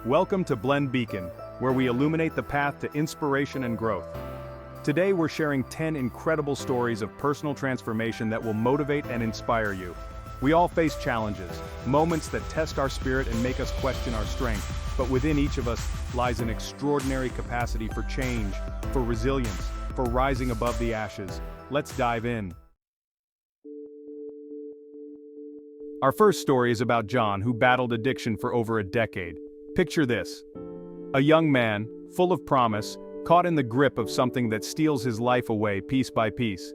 Welcome to Blend Beacon, where we illuminate the path to inspiration and growth. Today we're sharing 10 incredible stories of personal transformation that will motivate and inspire you. We all face challenges, moments that test our spirit and make us question our strength, but within each of us lies an extraordinary capacity for change, for resilience, for rising above the ashes. Let's dive in. Our first story is about John, who battled addiction for over a decade. Picture this: a young man, full of promise, caught in the grip of something that steals his life away piece by piece.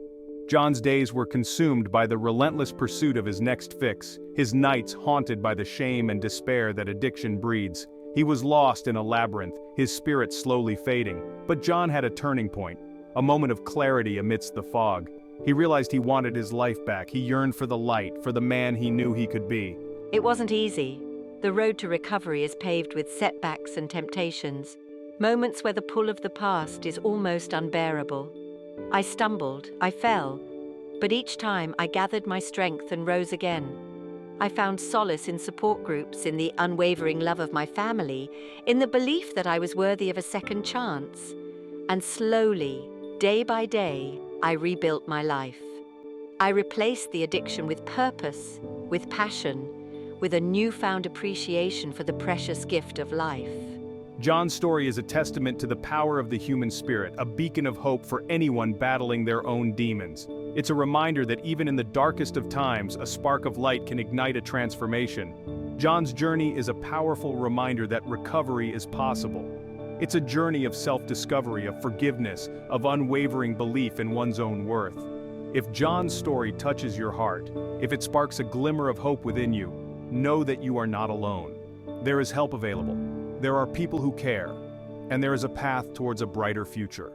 John's days were consumed by the relentless pursuit of his next fix, his nights haunted by the shame and despair that addiction breeds. He was lost in a labyrinth, his spirit slowly fading. But John had a turning point, a moment of clarity amidst the fog. He realized he wanted his life back. He yearned for the light, for the man he knew he could be. It wasn't easy. The road to recovery is paved with setbacks and temptations, moments where the pull of the past is almost unbearable. I stumbled, I fell, but each time I gathered my strength and rose again. I found solace in support groups, in the unwavering love of my family, in the belief that I was worthy of a second chance. And slowly, day by day, I rebuilt my life. I replaced the addiction with purpose, with passion, with a newfound appreciation for the precious gift of life. John's story is a testament to the power of the human spirit, a beacon of hope for anyone battling their own demons. It's a reminder that even in the darkest of times, a spark of light can ignite a transformation. John's journey is a powerful reminder that recovery is possible. It's a journey of self-discovery, of forgiveness, of unwavering belief in one's own worth. If John's story touches your heart, if it sparks a glimmer of hope within you, know that you are not alone. There is help available. There are people who care, and there is a path towards a brighter future.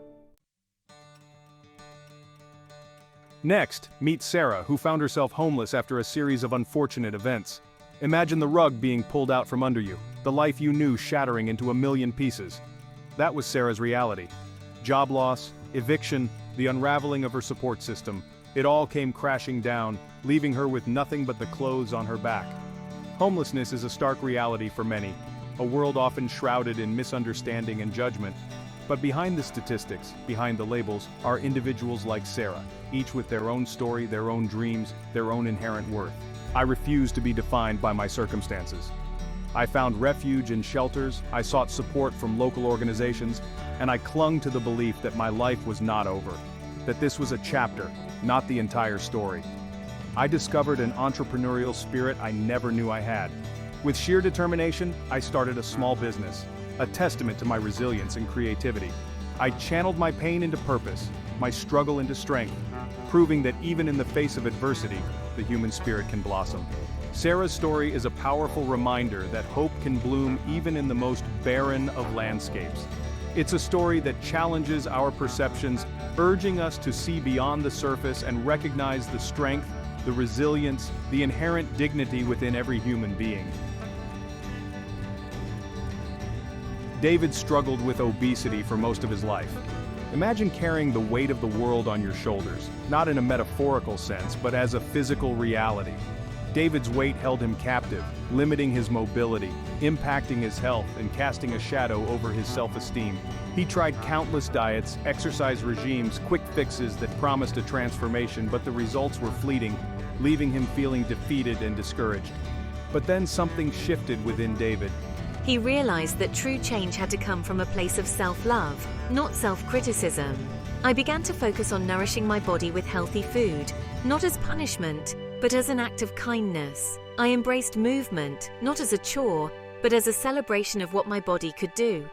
Next, meet Sarah, who found herself homeless after a series of unfortunate events. Imagine the rug being pulled out from under you, the life you knew shattering into a million pieces. That was Sarah's reality. Job loss, eviction, the unraveling of her support system. It all came crashing down, leaving her with nothing but the clothes on her back. Homelessness is a stark reality for many, a world often shrouded in misunderstanding and judgment. But behind the statistics, behind the labels, are individuals like Sarah, each with their own story, their own dreams, their own inherent worth. I refuse to be defined by my circumstances. I found refuge in shelters, I sought support from local organizations, and I clung to the belief that my life was not over, that this was a chapter, not the entire story. I discovered an entrepreneurial spirit I never knew I had. With sheer determination, I started a small business, a testament to my resilience and creativity. I channeled my pain into purpose, my struggle into strength, proving that even in the face of adversity, the human spirit can blossom. Sarah's story is a powerful reminder that hope can bloom even in the most barren of landscapes. It's a story that challenges our perceptions, urging us to see beyond the surface and recognize the strength, the resilience, the inherent dignity within every human being. David struggled with obesity for most of his life. Imagine carrying the weight of the world on your shoulders, not in a metaphorical sense, but as a physical reality. David's weight held him captive, limiting his mobility, impacting his health, and casting a shadow over his self-esteem. He tried countless diets, exercise regimes, quick fixes that promised a transformation, but the results were fleeting, leaving him feeling defeated and discouraged. But then something shifted within David. He realized that true change had to come from a place of self-love, not self-criticism. I began to focus on nourishing my body with healthy food, not as punishment, but as an act of kindness. I embraced movement, not as a chore, but as a celebration of what my body could do.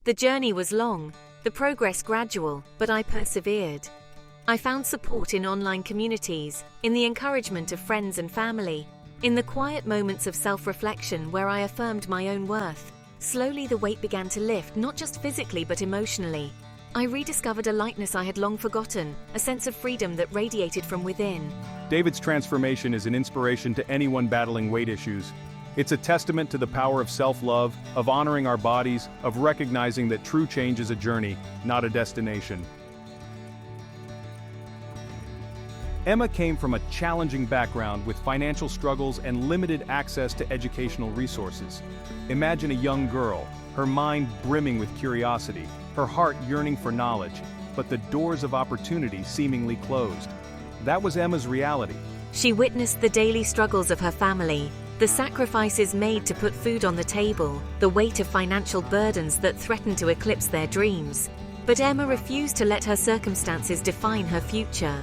The journey was long, the progress gradual, but I persevered. I found support in online communities, in the encouragement of friends and family, in the quiet moments of self-reflection where I affirmed my own worth. Slowly the weight began to lift, not just physically but emotionally. I rediscovered a lightness I had long forgotten, a sense of freedom that radiated from within. David's transformation is an inspiration to anyone battling weight issues. It's a testament to the power of self-love, of honoring our bodies, of recognizing that true change is a journey, not a destination. Emma came from a challenging background with financial struggles and limited access to educational resources. Imagine a young girl, her mind brimming with curiosity, her heart yearning for knowledge, but the doors of opportunity seemingly closed. That was Emma's reality. She witnessed the daily struggles of her family, the sacrifices made to put food on the table, the weight of financial burdens that threatened to eclipse their dreams. But Emma refused to let her circumstances define her future.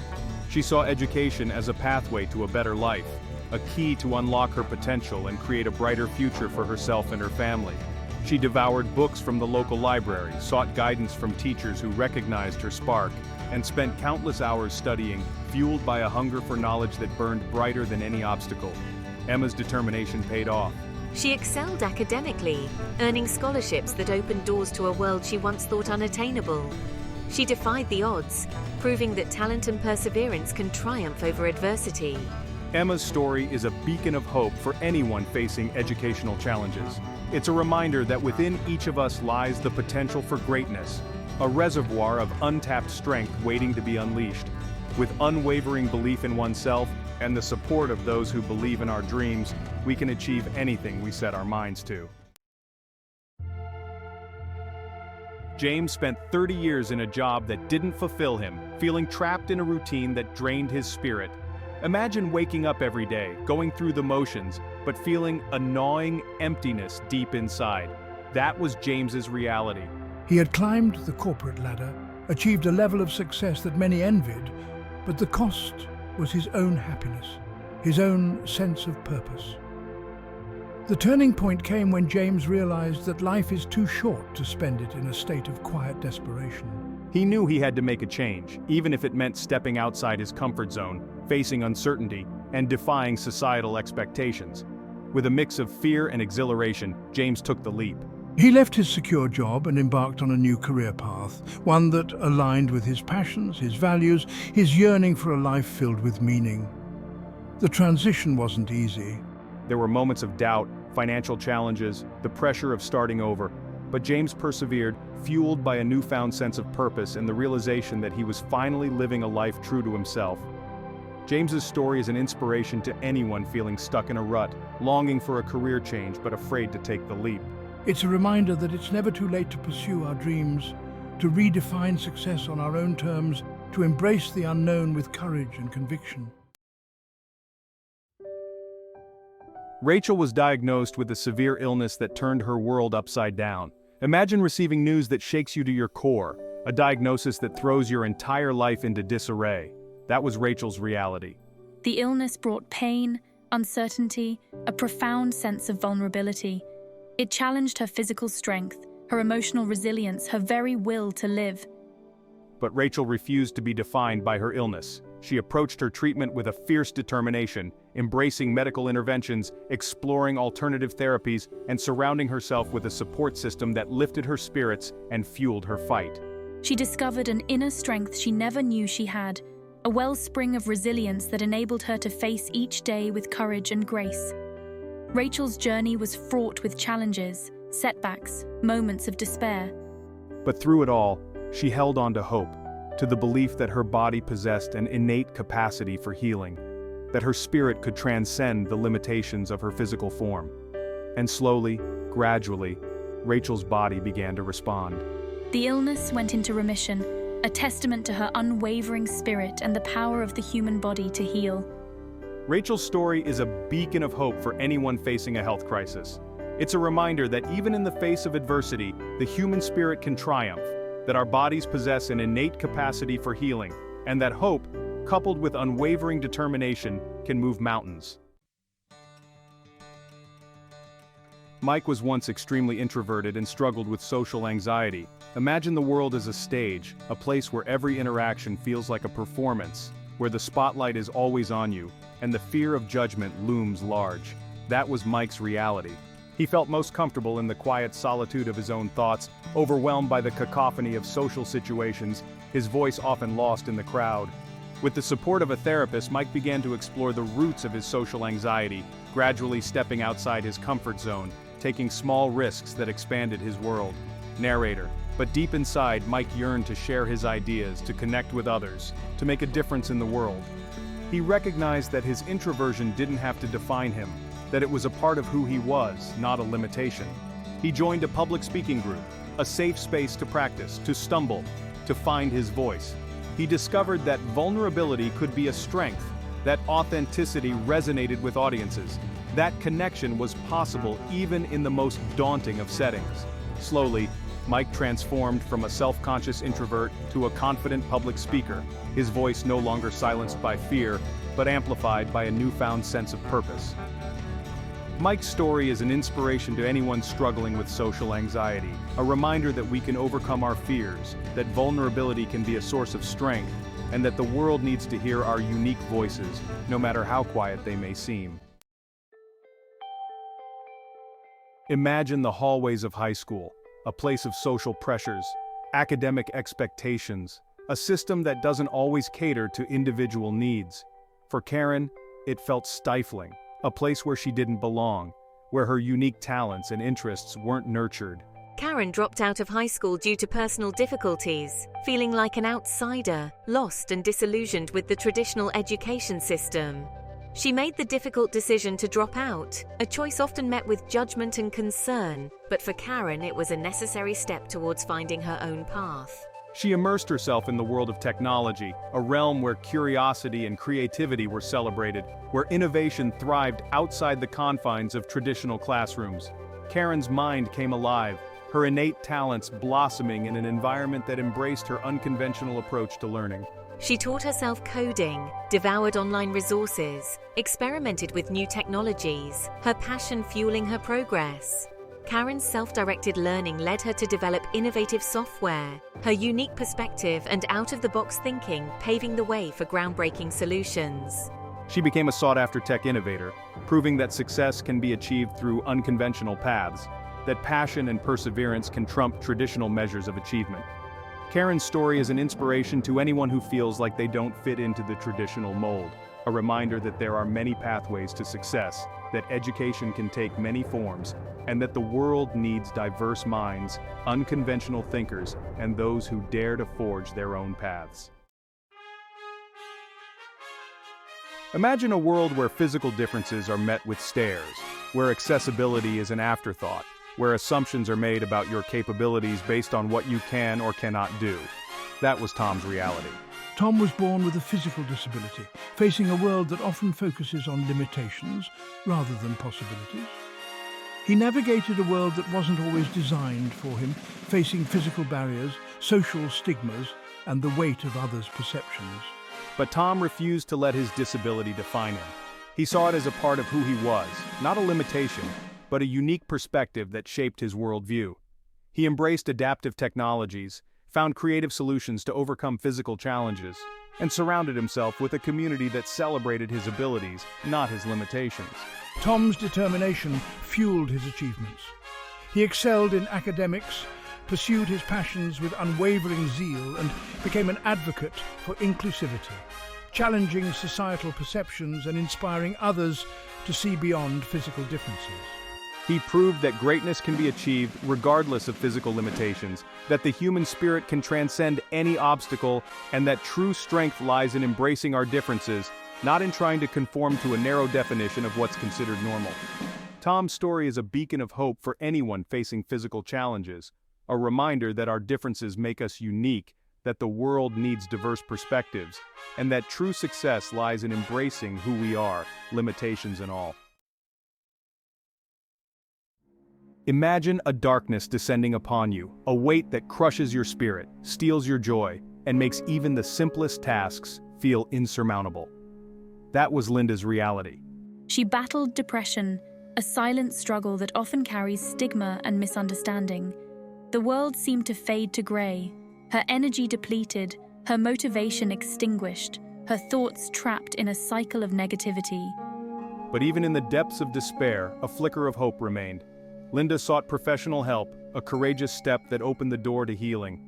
She saw education as a pathway to a better life, a key to unlock her potential and create a brighter future for herself and her family. She devoured books from the local library, sought guidance from teachers who recognized her spark, and spent countless hours studying, fueled by a hunger for knowledge that burned brighter than any obstacle. Emma's determination paid off. She excelled academically, earning scholarships that opened doors to a world she once thought unattainable. She defied the odds, proving that talent and perseverance can triumph over adversity. Emma's story is a beacon of hope for anyone facing educational challenges. It's a reminder that within each of us lies the potential for greatness, a reservoir of untapped strength waiting to be unleashed. With unwavering belief in oneself and the support of those who believe in our dreams, we can achieve anything we set our minds to. James spent 30 years in a job that didn't fulfill him, feeling trapped in a routine that drained his spirit. Imagine waking up every day, going through the motions, but feeling a gnawing emptiness deep inside. That was James's reality. He had climbed the corporate ladder, achieved a level of success that many envied, but the cost was his own happiness, his own sense of purpose. The turning point came when James realized that life is too short to spend it in a state of quiet desperation. He knew he had to make a change, even if it meant stepping outside his comfort zone, facing uncertainty, and defying societal expectations. With a mix of fear and exhilaration, James took the leap. He left his secure job and embarked on a new career path, one that aligned with his passions, his values, his yearning for a life filled with meaning. The transition wasn't easy. There were moments of doubt, financial challenges, the pressure of starting over, but James persevered, fueled by a newfound sense of purpose and the realization that he was finally living a life true to himself. James's story is an inspiration to anyone feeling stuck in a rut, longing for a career change but afraid to take the leap. It's a reminder that it's never too late to pursue our dreams, to redefine success on our own terms, to embrace the unknown with courage and conviction. Rachel was diagnosed with a severe illness that turned her world upside down. Imagine receiving news that shakes you to your core, a diagnosis that throws your entire life into disarray. That was Rachel's reality. The illness brought pain, uncertainty, a profound sense of vulnerability. It challenged her physical strength, her emotional resilience, her very will to live. But Rachel refused to be defined by her illness. She approached her treatment with a fierce determination, embracing medical interventions, exploring alternative therapies, and surrounding herself with a support system that lifted her spirits and fueled her fight. She discovered an inner strength she never knew she had, a wellspring of resilience that enabled her to face each day with courage and grace. Rachel's journey was fraught with challenges, setbacks, moments of despair. But through it all, she held on to hope, to the belief that her body possessed an innate capacity for healing, that her spirit could transcend the limitations of her physical form. And slowly, gradually, Rachel's body began to respond. The illness went into remission, a testament to her unwavering spirit and the power of the human body to heal. Rachel's story is a beacon of hope for anyone facing a health crisis. It's a reminder that even in the face of adversity, the human spirit can triumph, that our bodies possess an innate capacity for healing, and that hope, coupled with unwavering determination, can move mountains. Mike was once extremely introverted and struggled with social anxiety. Imagine the world as a stage, a place where every interaction feels like a performance, where the spotlight is always on you, and the fear of judgment looms large. That was Mike's reality. He felt most comfortable in the quiet solitude of his own thoughts, overwhelmed by the cacophony of social situations, his voice often lost in the crowd. With the support of a therapist, Mike began to explore the roots of his social anxiety, gradually stepping outside his comfort zone, taking small risks that expanded his world. Narrator. But deep inside, Mike yearned to share his ideas, to connect with others, to make a difference in the world. He recognized that his introversion didn't have to define him, that it was a part of who he was, not a limitation. He joined a public speaking group, a safe space to practice, to stumble, to find his voice. He discovered that vulnerability could be a strength, that authenticity resonated with audiences, that connection was possible even in the most daunting of settings. Slowly, Mike transformed from a self-conscious introvert to a confident public speaker, his voice no longer silenced by fear, but amplified by a newfound sense of purpose. Mike's story is an inspiration to anyone struggling with social anxiety, a reminder that we can overcome our fears, that vulnerability can be a source of strength, and that the world needs to hear our unique voices, no matter how quiet they may seem. Imagine the hallways of high school, a place of social pressures, academic expectations, a system that doesn't always cater to individual needs. For Karen, it felt stifling, a place where she didn't belong, where her unique talents and interests weren't nurtured. Karen dropped out of high school due to personal difficulties, feeling like an outsider, lost and disillusioned with the traditional education system. She made the difficult decision to drop out, a choice often met with judgment and concern, but for Karen it was a necessary step towards finding her own path. She immersed herself in the world of technology, a realm where curiosity and creativity were celebrated, where innovation thrived outside the confines of traditional classrooms. Karen's mind came alive, her innate talents blossoming in an environment that embraced her unconventional approach to learning. She taught herself coding, devoured online resources, experimented with new technologies, her passion fueling her progress. Karen's self-directed learning led her to develop innovative software, her unique perspective and out-of-the-box thinking paving the way for groundbreaking solutions. She became a sought-after tech innovator, proving that success can be achieved through unconventional paths, that passion and perseverance can trump traditional measures of achievement. Karen's story is an inspiration to anyone who feels like they don't fit into the traditional mold, a reminder that there are many pathways to success, that education can take many forms, and that the world needs diverse minds, unconventional thinkers, and those who dare to forge their own paths. Imagine a world where physical differences are met with stares, where accessibility is an afterthought, where assumptions are made about your capabilities based on what you can or cannot do. That was Tom's reality. Tom was born with a physical disability, facing a world that often focuses on limitations rather than possibilities. He navigated a world that wasn't always designed for him, facing physical barriers, social stigmas, and the weight of others' perceptions. But Tom refused to let his disability define him. He saw it as a part of who he was, not a limitation, but a unique perspective that shaped his worldview. He embraced adaptive technologies, found creative solutions to overcome physical challenges, and surrounded himself with a community that celebrated his abilities, not his limitations. Tom's determination fueled his achievements. He excelled in academics, pursued his passions with unwavering zeal, and became an advocate for inclusivity, challenging societal perceptions and inspiring others to see beyond physical differences. He proved that greatness can be achieved regardless of physical limitations, that the human spirit can transcend any obstacle, and that true strength lies in embracing our differences, not in trying to conform to a narrow definition of what's considered normal. Tom's story is a beacon of hope for anyone facing physical challenges, a reminder that our differences make us unique, that the world needs diverse perspectives, and that true success lies in embracing who we are, limitations and all. Imagine a darkness descending upon you, a weight that crushes your spirit, steals your joy, and makes even the simplest tasks feel insurmountable. That was Linda's reality. She battled depression, a silent struggle that often carries stigma and misunderstanding. The world seemed to fade to grey, her energy depleted, her motivation extinguished, her thoughts trapped in a cycle of negativity. But even in the depths of despair, a flicker of hope remained. Linda sought professional help, a courageous step that opened the door to healing.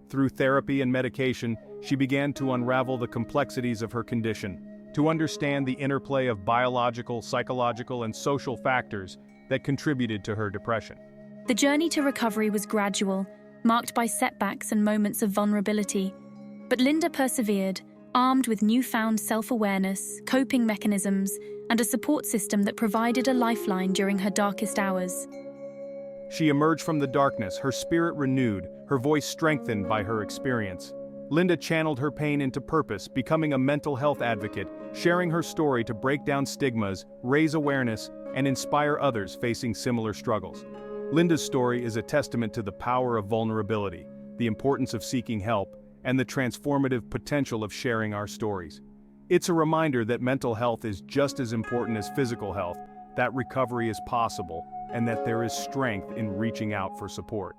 Through therapy and medication, she began to unravel the complexities of her condition, to understand the interplay of biological, psychological, and social factors that contributed to her depression. The journey to recovery was gradual, marked by setbacks and moments of vulnerability. But Linda persevered, armed with newfound self-awareness, coping mechanisms, and a support system that provided a lifeline during her darkest hours. She emerged from the darkness, her spirit renewed, her voice strengthened by her experience. Linda channeled her pain into purpose, becoming a mental health advocate, sharing her story to break down stigmas, raise awareness, and inspire others facing similar struggles. Linda's story is a testament to the power of vulnerability, the importance of seeking help, and the transformative potential of sharing our stories. It's a reminder that mental health is just as important as physical health, that recovery is possible, and that there is strength in reaching out for support.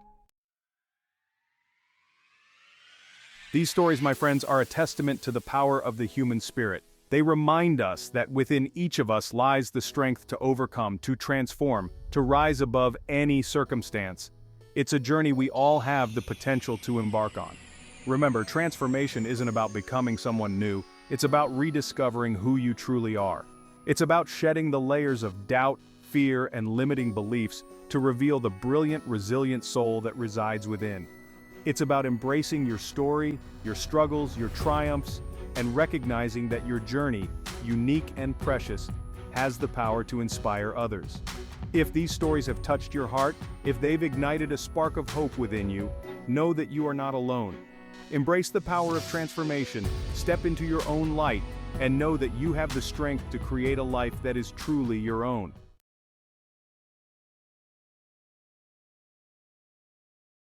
These stories, my friends, are a testament to the power of the human spirit. They remind us that within each of us lies the strength to overcome, to transform, to rise above any circumstance. It's a journey we all have the potential to embark on. Remember, transformation isn't about becoming someone new, it's about rediscovering who you truly are. It's about shedding the layers of doubt, fear, and limiting beliefs to reveal the brilliant, resilient soul that resides within. It's about embracing your story, your struggles, your triumphs, and recognizing that your journey, unique and precious, has the power to inspire others. If these stories have touched your heart, if they've ignited a spark of hope within you, know that you are not alone. Embrace the power of transformation, step into your own light, and know that you have the strength to create a life that is truly your own.